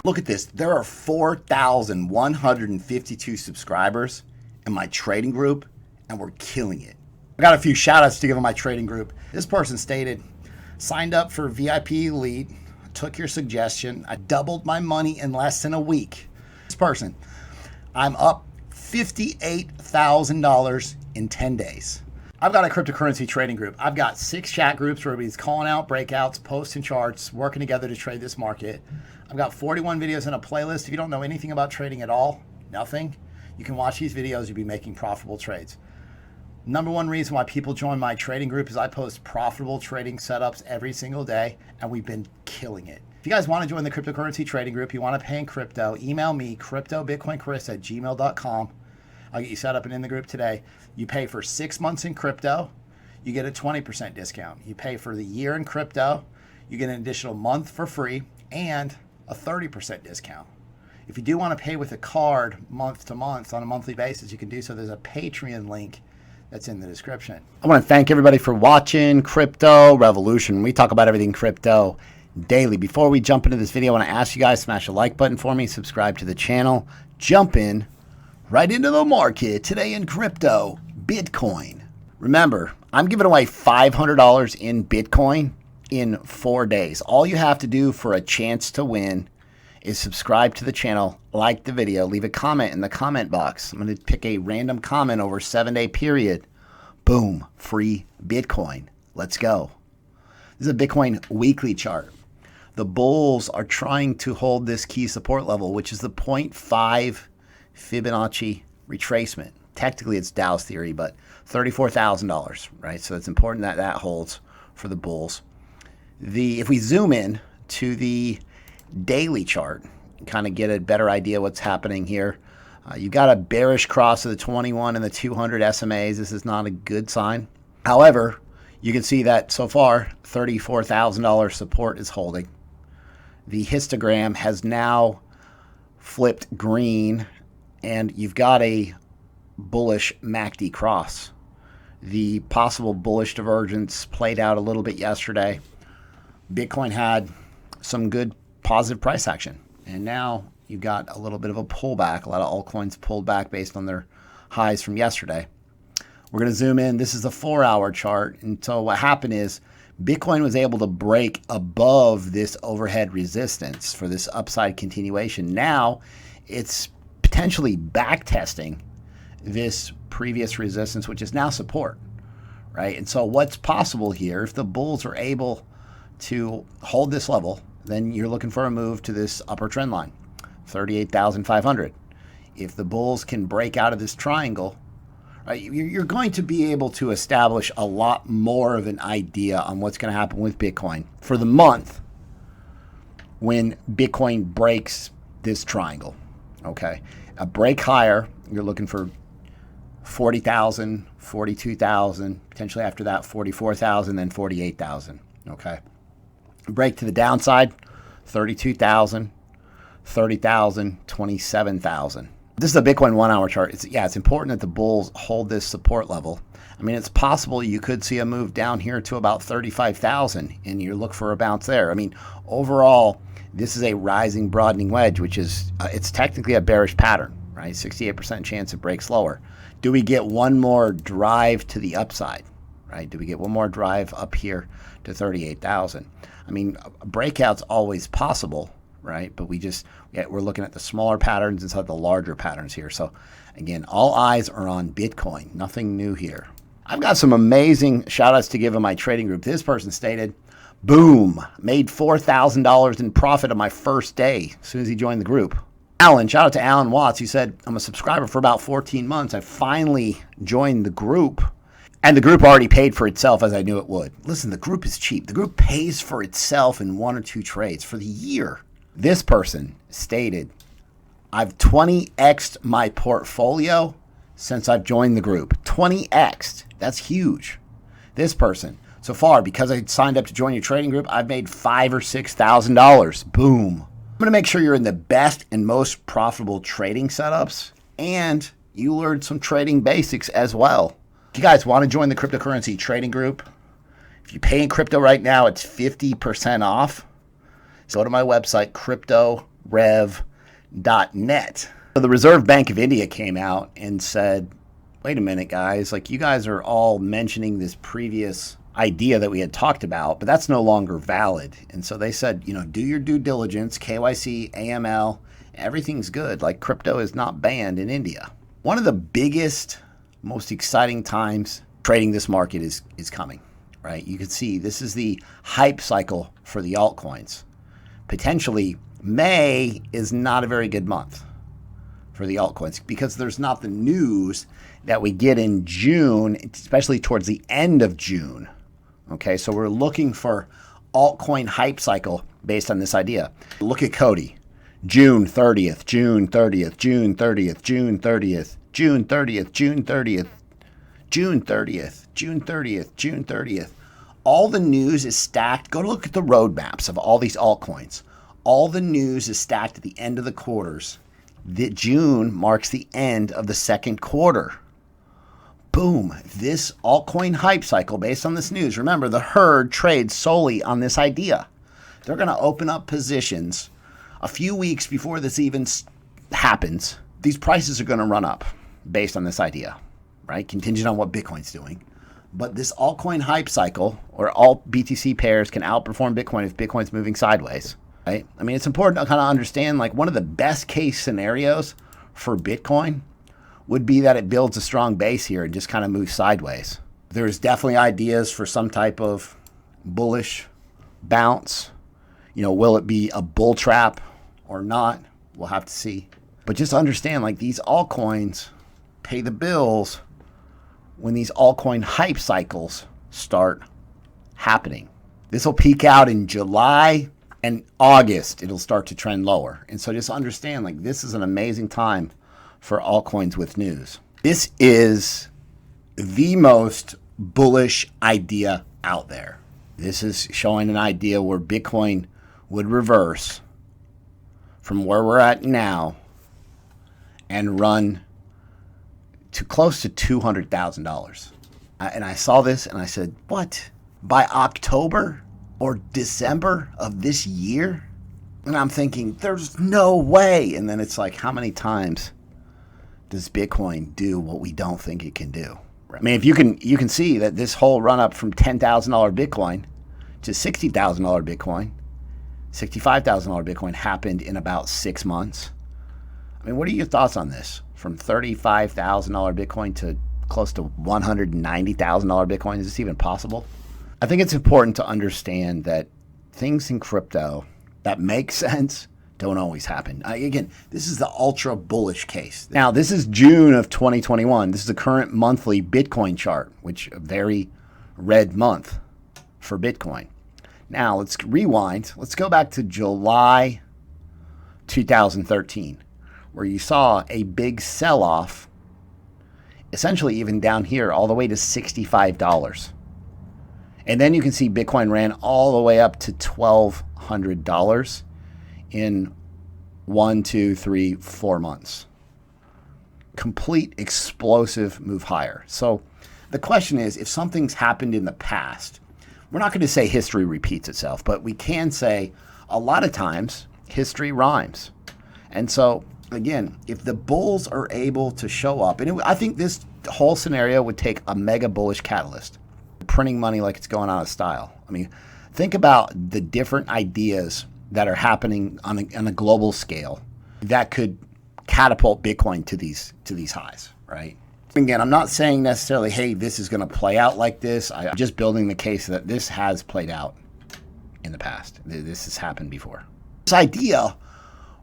Look at this. There are 4,152 subscribers in my trading group, and we're killing it. I got a few shout outs to give on my trading group. This person stated, signed up for VIP Elite, took your suggestion. I doubled my money in less than a week. This person, I'm up $58,000 in 10 days. I've got a cryptocurrency trading group. I've got 6 chat groups where everybody's calling out breakouts, posting charts, working together to trade this market. I've got 41 videos in a playlist. If you don't know anything about trading at all, nothing, you can watch these videos. You'll be making profitable trades. Number one reason why people join my trading group is I post profitable trading setups every single day, and we've been killing it. If you guys want to join the cryptocurrency trading group, you want to pay in crypto, email me, cryptobitcoinchris@gmail.com. I'll get you set up and in the group today. You pay for 6 months in crypto, you get a 20% discount. You pay for the year in crypto, you get an additional month for free and a 30% discount. If you do want to pay with a card month to month on a monthly basis, you can do so. There's a Patreon link that's in the description. I want to thank everybody for watching Crypto Revolution. We talk about everything crypto daily. Before we jump into this video, I want to ask you guys, smash a like button for me, subscribe to the channel, jump in right into the market today in crypto, Bitcoin. Remember, I'm giving away $500 in Bitcoin in 4 days. All you have to do for a chance to win is subscribe to the channel, like the video, leave a comment in the comment box. I'm going to pick a random comment over a 7-day period. Boom, free Bitcoin. Let's go. This is a Bitcoin weekly chart. The bulls are trying to hold this key support level, which is the 0.5 Fibonacci retracement. Technically, it's Dow's theory, but $34,000, right? So it's important that that holds for the bulls. If we zoom in to the daily chart, kind of get a better idea what's happening here. You've got a bearish cross of the 21 and the 200 SMAs. This is not a good sign. However, you can see that so far, $34,000 support is holding. The histogram has now flipped green, and you've got a bullish MACD cross. The possible bullish divergence played out a little bit yesterday. Bitcoin had some good positive price action, and now you've got a little bit of a pullback. A lot of altcoins pulled back based on their highs from yesterday. We're going to zoom in. This is a 4-hour chart, and so what happened is Bitcoin was able to break above this overhead resistance for this upside continuation. Now it's potentially back testing this previous resistance, which is now support, right? And so what's possible here, if the bulls are able to hold this level, then you're looking for a move to this upper trend line, 38,500. If the bulls can break out of this triangle, right, you're going to be able to establish a lot more of an idea on what's going to happen with Bitcoin for the month when Bitcoin breaks this triangle. Okay, a break higher, you're looking for 40,000, 42,000, potentially after that 44,000, then 48,000. Okay, break to the downside, 32,000, 30,000, 27,000. This is a Bitcoin 1-hour chart. It's important that the bulls hold this support level. I mean, it's possible you could see a move down here to about 35,000, and you look for a bounce there. I mean, overall, this is a rising broadening wedge, which is it's technically a bearish pattern, right? 68% chance it breaks lower. Do we get one more drive to the upside, right? Do we get one more drive up here to 38,000? I mean, a breakout's always possible, right? But we're looking at the smaller patterns inside the larger patterns here. So again, all eyes are on Bitcoin. Nothing new here. I've got some amazing shout outs to give in my trading group. This person stated, boom, made $4,000 in profit on my first day as soon as he joined the group. Alan, shout out to Alan Watts. He said, I'm a subscriber for about 14 months. I finally joined the group, and the group already paid for itself as I knew it would. Listen, the group is cheap. The group pays for itself in 1 or 2 trades for the year. This person stated, I've 20x'd my portfolio since I've joined the group. 20x'd. That's huge. This person, so far, because I signed up to join your trading group, I've made $5,000 or $6,000. Boom. I'm going to make sure you're in the best and most profitable trading setups, and you learned some trading basics as well. If you guys want to join the cryptocurrency trading group, if you pay in crypto right now, it's 50% off. So go to my website, rev.net. So the Reserve Bank of India came out and said, wait a minute, guys, like you guys are all mentioning this previous idea that we had talked about, but that's no longer valid. And so they said, you know, do your due diligence, KYC, AML, everything's good. Like crypto is not banned in India. One of the biggest, most exciting times trading this market is coming, right? You can see this is the hype cycle for the altcoins. Potentially May is not a very good month for the altcoins because there's not the news that we get in June, especially towards the end of June. Okay, so we're looking for altcoin hype cycle based on this idea. Look at Cody. June 30th, June 30th, June 30th, June 30th, June 30th, June 30th, June 30th, June 30th, June 30th. All the news is stacked. Go look at the roadmaps of all these altcoins. All the news is stacked at the end of the quarters. June marks the end of the second quarter. Boom, this altcoin hype cycle based on this news. Remember, the herd trades solely on this idea. They're going to open up positions a few weeks before this even happens. These prices are going to run up based on this idea, right? Contingent on what Bitcoin's doing. But this altcoin hype cycle, or all BTC pairs can outperform Bitcoin if Bitcoin's moving sideways, right? I mean, it's important to kind of understand, like, one of the best case scenarios for Bitcoin would be that it builds a strong base here and just kind of moves sideways. There's definitely ideas for some type of bullish bounce. You know, will it be a bull trap or not? We'll have to see. But just understand, like, these altcoins pay the bills when these altcoin hype cycles start happening. This will peak out in July and August. It'll start to trend lower. And so just understand, like, this is an amazing time for altcoins with news. This is the most bullish idea out there. This is showing an idea where Bitcoin would reverse from where we're at now and run to close to $200,000. And I saw this and I said, what? By October or December of this year? And I'm thinking, there's no way. And then it's like, how many times does Bitcoin do what we don't think it can do? I mean, if you can see that this whole run up from $10,000 Bitcoin to $60,000 Bitcoin, $65,000 Bitcoin happened in about 6 months. I mean, what are your thoughts on this? From $35,000 Bitcoin to close to $190,000 Bitcoin, is this even possible? I think it's important to understand that things in crypto that make sense don't always happen. Again, this is the ultra bullish case. Now, this is June of 2021. This is the current monthly Bitcoin chart, which a very red month for Bitcoin. Now, let's rewind. Let's go back to July 2013, where you saw a big sell-off, essentially even down here, all the way to $65. And then you can see Bitcoin ran all the way up to $1,200 in 1, 2, 3, 4 months. Complete explosive move higher. So the question is, if something's happened in the past, we're not going to say history repeats itself, but we can say a lot of times history rhymes. And so, again, if the bulls are able to show up, and I think this whole scenario would take a mega bullish catalyst, printing money like it's going out of style. I mean, think about the different ideas that are happening on a global scale that could catapult Bitcoin to these highs, right? Again, I'm not saying necessarily, hey, this is going to play out like this. I'm just building the case that this has played out in the past. This has happened before. This idea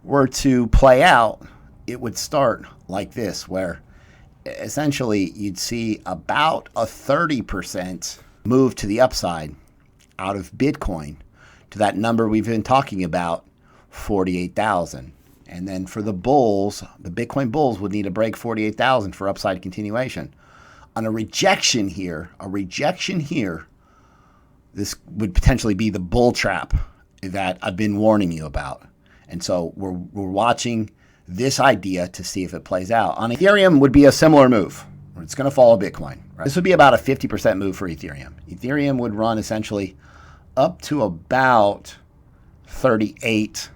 were to play out, it would start like this, where essentially you'd see about a 30% move to the upside out of Bitcoin to that number we've been talking about, 48,000. And then for the bulls, the Bitcoin bulls would need to break 48,000 for upside continuation. On a rejection here, this would potentially be the bull trap that I've been warning you about. And so we're watching this idea to see if it plays out. On Ethereum would be a similar move. It's going to follow Bitcoin. Right? This would be about a 50% move for Ethereum. Ethereum would run essentially up to about $3,800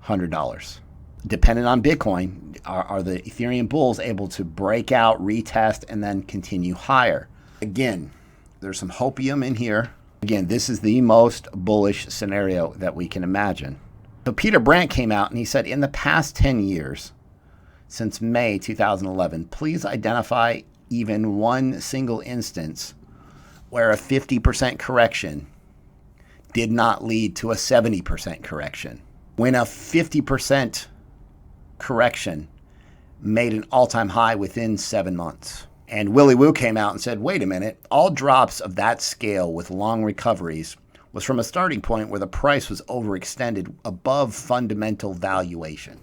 $100. Depending on Bitcoin, are the Ethereum bulls able to break out, retest, and then continue higher? Again, there's some hopium in here. Again, this is the most bullish scenario that we can imagine. So Peter Brandt came out and he said, in the past 10 years, since May 2011, please identify even one single instance where a 50% correction did not lead to a 70% correction. When a 50% correction made an all-time high within 7 months. And Willy Woo came out and said, wait a minute, all drops of that scale with long recoveries was from a starting point where the price was overextended above fundamental valuation.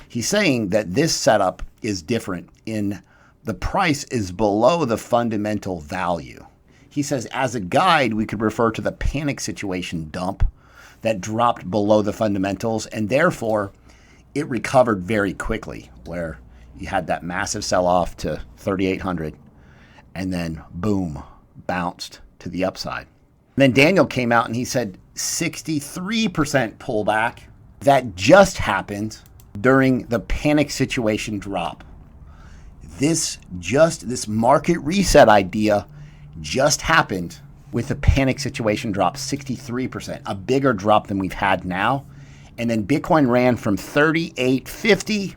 He's saying that this setup is different in the price is below the fundamental value. He says, as a guide, we could refer to the panic situation dump that dropped below the fundamentals, and therefore it recovered very quickly, where you had that massive sell-off to 3,800 and then boom, bounced to the upside. And then Daniel came out and he said 63% pullback that just happened during the panic situation drop. This market reset idea just happened with the panic situation drop, 63%, a bigger drop than we've had now. And then Bitcoin ran from 3,850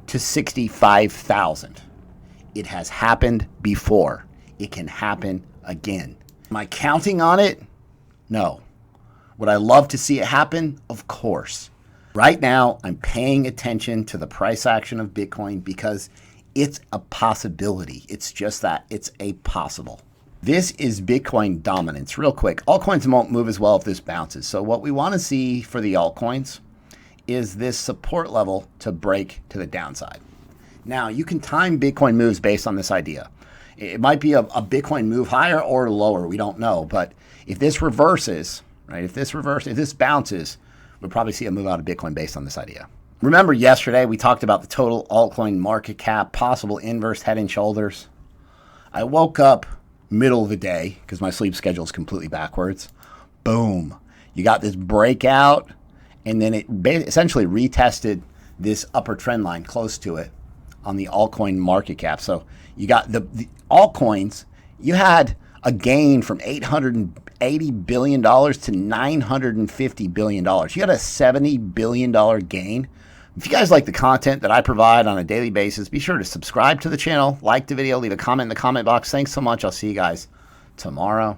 to 65,000. It has happened before. It can happen again. Am I counting on it? No. Would I love to see it happen? Of course. Right now, I'm paying attention to the price action of Bitcoin because it's a possibility. It's just that. It's a possible. This is Bitcoin dominance. Real quick, altcoins won't move as well if this bounces. So what we want to see for the altcoins is this support level to break to the downside. Now, you can time Bitcoin moves based on this idea. It might be a Bitcoin move higher or lower. We don't know. But if this reverses, right, if this bounces, we'll probably see a move out of Bitcoin based on this idea. Remember yesterday we talked about the total altcoin market cap, possible inverse head and shoulders. I woke up middle of the day because my sleep schedule is completely backwards. Boom. You got this breakout, and then it essentially retested this upper trend line close to it on the altcoin market cap. So you got the altcoins, you had a gain from $880 billion to $950 billion. You had a $70 billion gain. If you guys like the content that I provide on a daily basis, be sure to subscribe to the channel, like the video, leave a comment in the comment box. Thanks so much. I'll see you guys tomorrow.